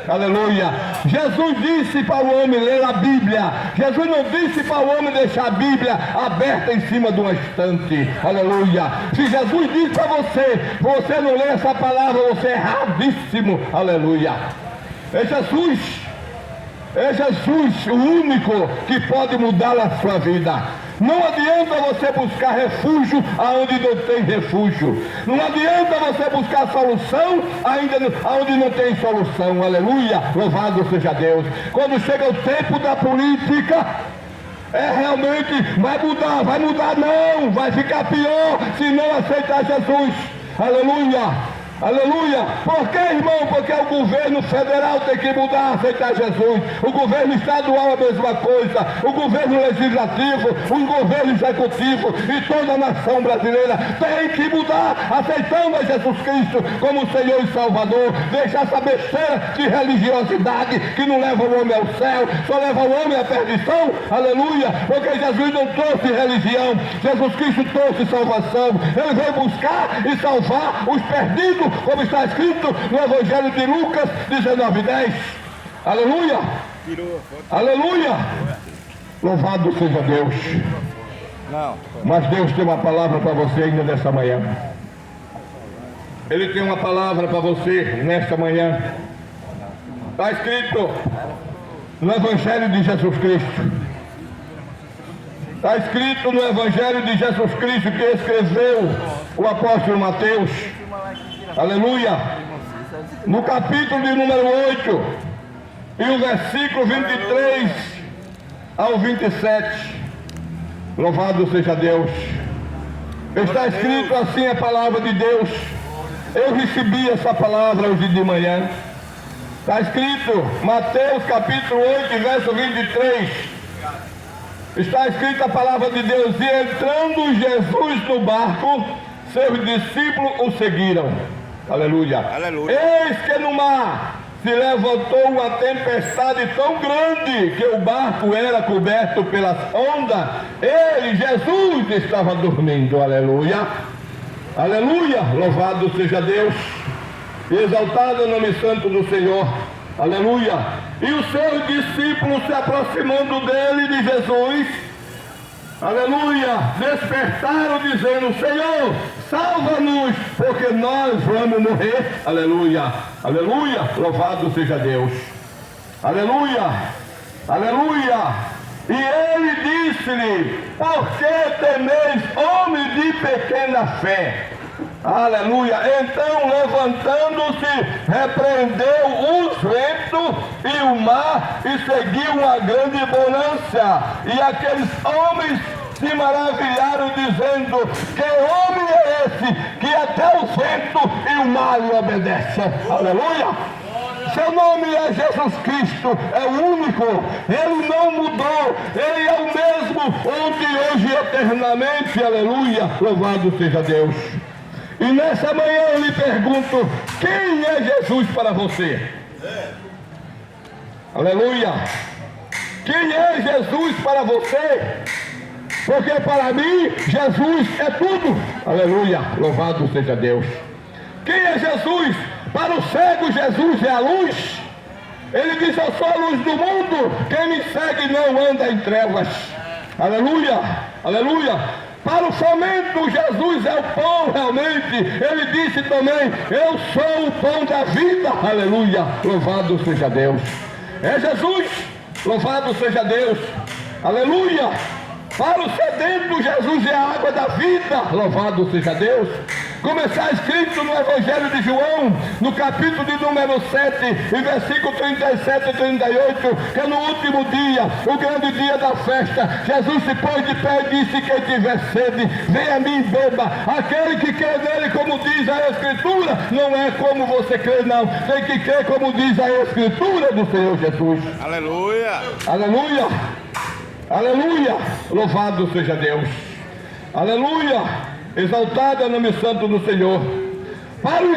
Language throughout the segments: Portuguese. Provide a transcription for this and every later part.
Aleluia. Jesus disse para o homem ler a Bíblia. Jesus não disse para o homem deixar a Bíblia aberta em cima de uma estante. Aleluia. Se Jesus disse para você não lê essa palavra, você é erradíssimo. Aleluia. É Jesus o único que pode mudar a sua vida. Não adianta você buscar refúgio aonde não tem refúgio. Não adianta você buscar solução aonde não tem solução. Aleluia, louvado seja Deus. Quando chega o tempo da política, realmente vai mudar não, vai ficar pior se não aceitar Jesus. Aleluia. Aleluia! Por que, irmão? Porque o governo federal tem que mudar, aceitar Jesus. O governo estadual a mesma coisa. O governo legislativo, o governo executivo e toda a nação brasileira tem que mudar, aceitando a Jesus Cristo como Senhor e Salvador. Deixar essa besteira de religiosidade que não leva o homem ao céu, só leva o homem à perdição. Aleluia! Porque Jesus não trouxe religião, Jesus Cristo trouxe salvação. Ele veio buscar e salvar os perdidos, como está escrito no Evangelho de Lucas 19:10. Aleluia! Aleluia! Louvado seja Deus. Mas Deus tem uma palavra para você ainda nesta manhã. Ele tem uma palavra para você nesta manhã. Está escrito no Evangelho de Jesus Cristo. Está escrito no Evangelho de Jesus Cristo que escreveu o apóstolo Mateus. Aleluia. No capítulo de número 8 e o versículo 23 ao 27. Louvado seja Deus. Está escrito assim a palavra de Deus. Eu recebi essa palavra hoje de manhã. Está escrito Mateus capítulo 8 verso 23. Está escrita a palavra de Deus: e entrando Jesus no barco, seus discípulos o seguiram. Aleluia. Aleluia. Eis que no mar se levantou uma tempestade tão grande que o barco era coberto pelas ondas. Ele, Jesus, estava dormindo. Aleluia. Aleluia. Louvado seja Deus. E exaltado o nome santo do Senhor. Aleluia. E os seus discípulos se aproximando dele, de Jesus, aleluia, despertaram dizendo: Senhor, salva-nos, porque nós vamos morrer. Aleluia, aleluia, louvado seja Deus. Aleluia, aleluia. E ele disse-lhe: por que temeis, homem de pequena fé? Aleluia. Então, levantando-se, repreendeu os ventos e o mar, e seguiu uma grande bonança. E aqueles homens se maravilharam, dizendo: que homem é esse, que até o vento e o mar lhe obedecem? Aleluia. Seu nome é Jesus Cristo, é o único, ele não mudou, ele é o mesmo, ontem, hoje e eternamente. Aleluia, louvado seja Deus. E nessa manhã eu lhe pergunto: quem é Jesus para você? Aleluia. Quem é Jesus para você? Porque para mim Jesus é tudo. Aleluia, louvado seja Deus. Quem é Jesus? Para o cego, Jesus é a luz. Ele diz: eu sou a luz do mundo, quem me segue não anda em trevas. Aleluia, aleluia. Para o faminto, Jesus é o pão, realmente. Ele disse também: eu sou o pão da vida. Aleluia, louvado seja Deus. É Jesus, louvado seja Deus. Aleluia. Para o sedento, Jesus é a água da vida. Louvado seja Deus. Como está escrito no Evangelho de João, no capítulo de número 7, e versículo 37 e 38, que no último dia, o grande dia da festa, Jesus se pôs de pé e disse: quem tiver sede, venha a mim e beba. Aquele que crê nele, como diz a Escritura, não é como você crê, não. Tem que crer como diz a Escritura do Senhor Jesus. Aleluia. Aleluia. Aleluia. Louvado seja Deus. Aleluia. Exaltado é o nome santo do Senhor. Para o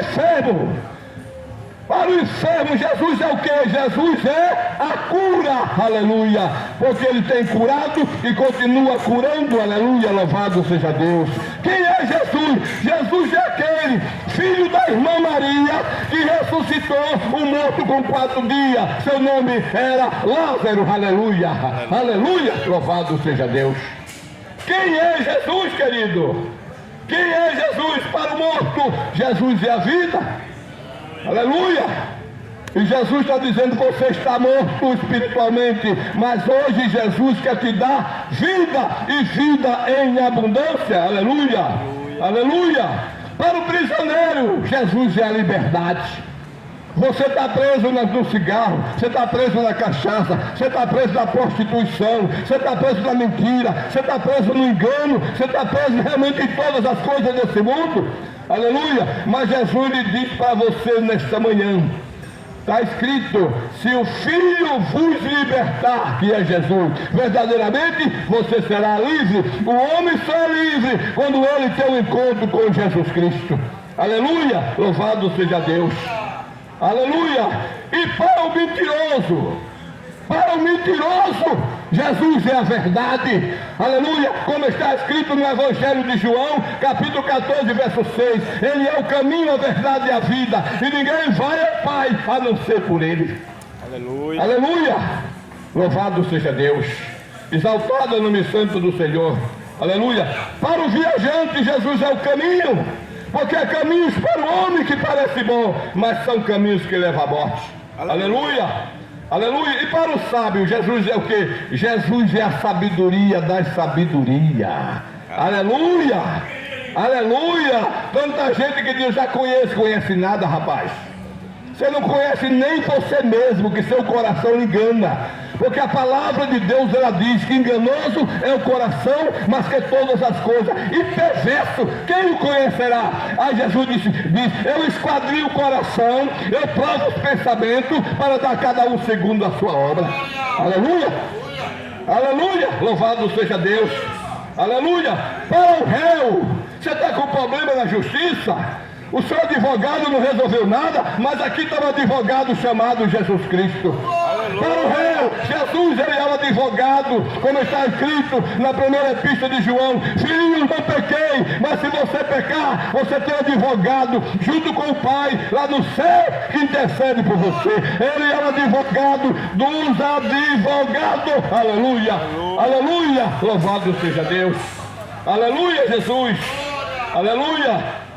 enfermo, Jesus é o que? Jesus é a cura. Aleluia. Porque ele tem curado e continua curando. Aleluia, louvado seja Deus. Quem é é Jesus? Jesus é aquele filho da irmã Maria que ressuscitou o morto com 4 dias. Seu nome era Lázaro. Aleluia, aleluia, louvado seja Deus. Quem é Jesus, querido? Quem é Jesus para o morto? Jesus é a vida. Aleluia. E Jesus está dizendo: você está morto espiritualmente, mas hoje Jesus quer te dar vida, e vida em abundância. Aleluia, aleluia. Para o prisioneiro, Jesus é a liberdade. Você está preso no cigarro, você está preso na cachaça, você está preso na prostituição, você está preso na mentira, você está preso no engano, você está preso realmente em todas as coisas desse mundo. Aleluia. Mas Jesus lhe diz para você nesta manhã, está escrito: se o Filho vos libertar, que é Jesus, verdadeiramente você será livre. O homem só é livre quando ele tem um encontro com Jesus Cristo. Aleluia, louvado seja Deus. Aleluia. E para o mentiroso, Jesus é a verdade. Aleluia. Como está escrito no Evangelho de João, capítulo 14, verso 6. Ele é o caminho, a verdade e a vida, e ninguém vai ao Pai a não ser por ele. Aleluia. Aleluia. Louvado seja Deus. Exaltado é o nome santo do Senhor. Aleluia. Para o viajante, Jesus é o caminho. Porque há caminhos para o homem que parece bom, mas são caminhos que levam à morte. Aleluia. Aleluia. E para o sábio, Jesus é o que? Jesus é a sabedoria das sabedoria. Aleluia. Aleluia. Tanta gente que diz: já conhece nada, rapaz. Você não conhece nem você mesmo, que seu coração engana. Porque a palavra de Deus, ela diz que enganoso é o coração, mas que todas as coisas, e perverso, quem o conhecerá? Aí Jesus diz: eu esquadrio o coração, eu provo os pensamentos, para dar a cada um segundo a sua obra. Aleluia, aleluia, louvado seja Deus. Aleluia. Para o réu, você está com problema na justiça, o seu advogado não resolveu nada, mas aqui está um advogado chamado Jesus Cristo. Para o réu, Jesus, ele é o advogado, como está escrito na primeira epístola de João: filhinho, não pequei, mas se você pecar, você tem advogado junto com o Pai lá no céu, que intercede por você. Ele é o advogado dos advogados. Aleluia, aleluia, louvado seja Deus. Aleluia, Jesus. Aleluia.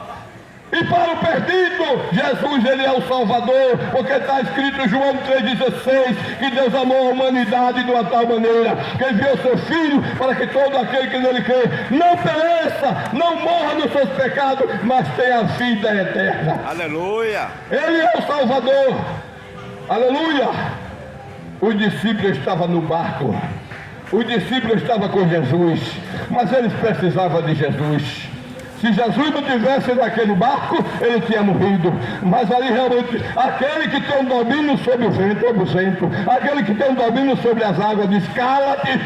E para o perdido, Jesus, ele é o Salvador, porque está escrito em João 3,16, que Deus amou a humanidade de uma tal maneira que enviou seu Filho, para que todo aquele que nele crê não pereça, não morra nos seus pecados, mas tenha a vida eterna. Aleluia. Ele é o Salvador. Aleluia. Os discípulos estavam no barco, os discípulos estavam com Jesus, mas eles precisavam de Jesus. Se Jesus não tivesse naquele barco, ele tinha morrido. Mas ali realmente, aquele que tem um domínio sobre o vento, aquele que tem um domínio sobre as águas, diz: cala-te,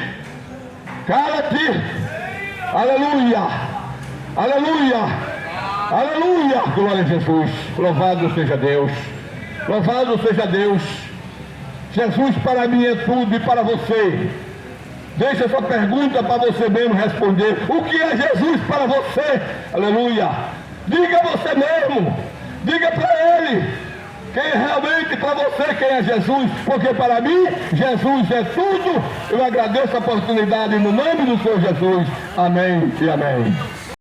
cala-te. Aleluia, aleluia, aleluia, glória a Jesus. Louvado seja Deus, louvado seja Deus. Jesus para mim é tudo, e para você. Deixa essa pergunta para você mesmo responder: o que é Jesus para você? Aleluia. Diga a você mesmo, diga para ele quem realmente para você, quem é Jesus. Porque para mim Jesus é tudo. Eu agradeço a oportunidade no nome do Senhor Jesus. Amém e amém.